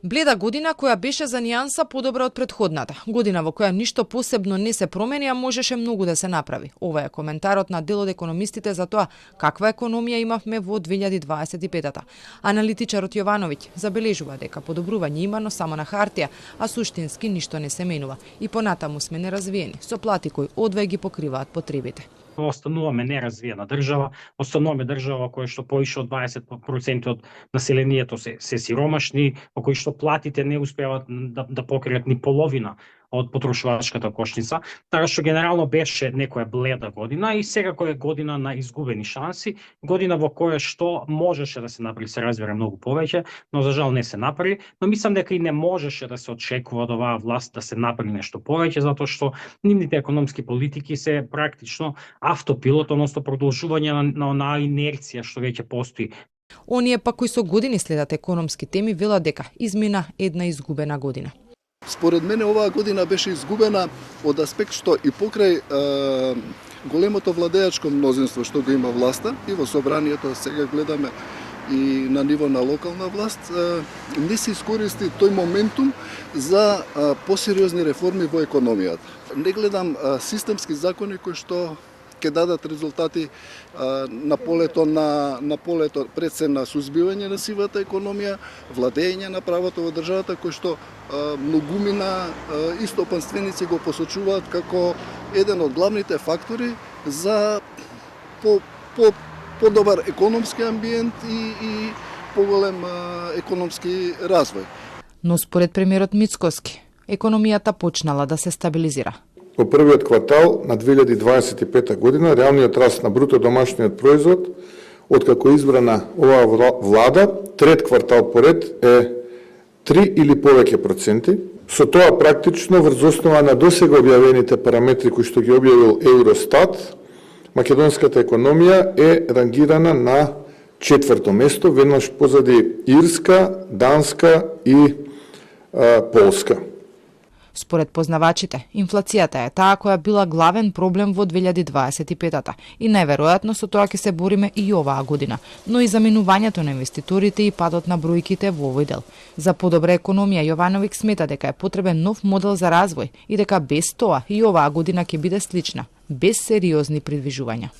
Бледа година која беше за нијанса подобра од претходната. Година во која ништо посебно не се промени, а можеше многу да се направи. Ова е коментарот на дел од економистите за тоа каква економија имавме во 2025-та. Аналитичарот Јовановиќ забележува дека подобрување има, но само на хартија, а суштински ништо не се менува. И понатаму сме неразвиени, со плати кои одвај ги покриваат потребите. Остануваме неразвиена држава, остануваме држава која што повише од 20% од населението се сиромашни, во кои што платите не успеваат да покријат ни половина од потрошувачката кошница, така што генерално беше некоја бледа година и секако е година на изгубени шанси, година во која што можеше да се направи, се разбере многу повеќе, но за жал не се направи, но мислам дека и не можеше да се очекува од оваа власт да се направи нешто повеќе, затоа што нивните економски политики се практично автопилот, односно продолжување на онаа инерција што веќе постои. Оние пак кои со години следат економски теми велат дека измина една изгубена година. Според мене оваа година беше изгубена од аспект што и покрај големото владеачко мнозинство што го има власта и во собранието, сега гледаме и на ниво на локална власт, не се искористи тој моментум за посериозни реформи во економијата. Не гледам системски закони кои што ќе дадат резултати на полето пред се на сузбивање на сивата економија, владење на правото во државата, кој што многумина истопанственици го посочуваат како еден од главните фактори за подобар економски амбиент и поголем економски развој. Но според премиерот Мицкоски, економијата почнала да се стабилизира. Во првиот квартал на 2025 година реалниот раст на бруто домашниот производ, откако избрана оваа влада, трет квартал поред е 3 или повеќе проценти. Со тоа практично врз основа на досега објавените параметри кои што ги објавил Евростат, македонската економија е рангирана на 4-то место, веднаш позади Ирска, Данска и Полска. Според познавачите, инфлацијата е таа која била главен проблем во 2025-та и најверојатно со тоа ќе се бориме и оваа година, но и заменувањето на инвеститорите и падот на бројките во овој дел. За подобра економија Јовановиќ смета дека е потребен нов модел за развој и дека без тоа и оваа година ќе биде слична, без сериозни придвижувања.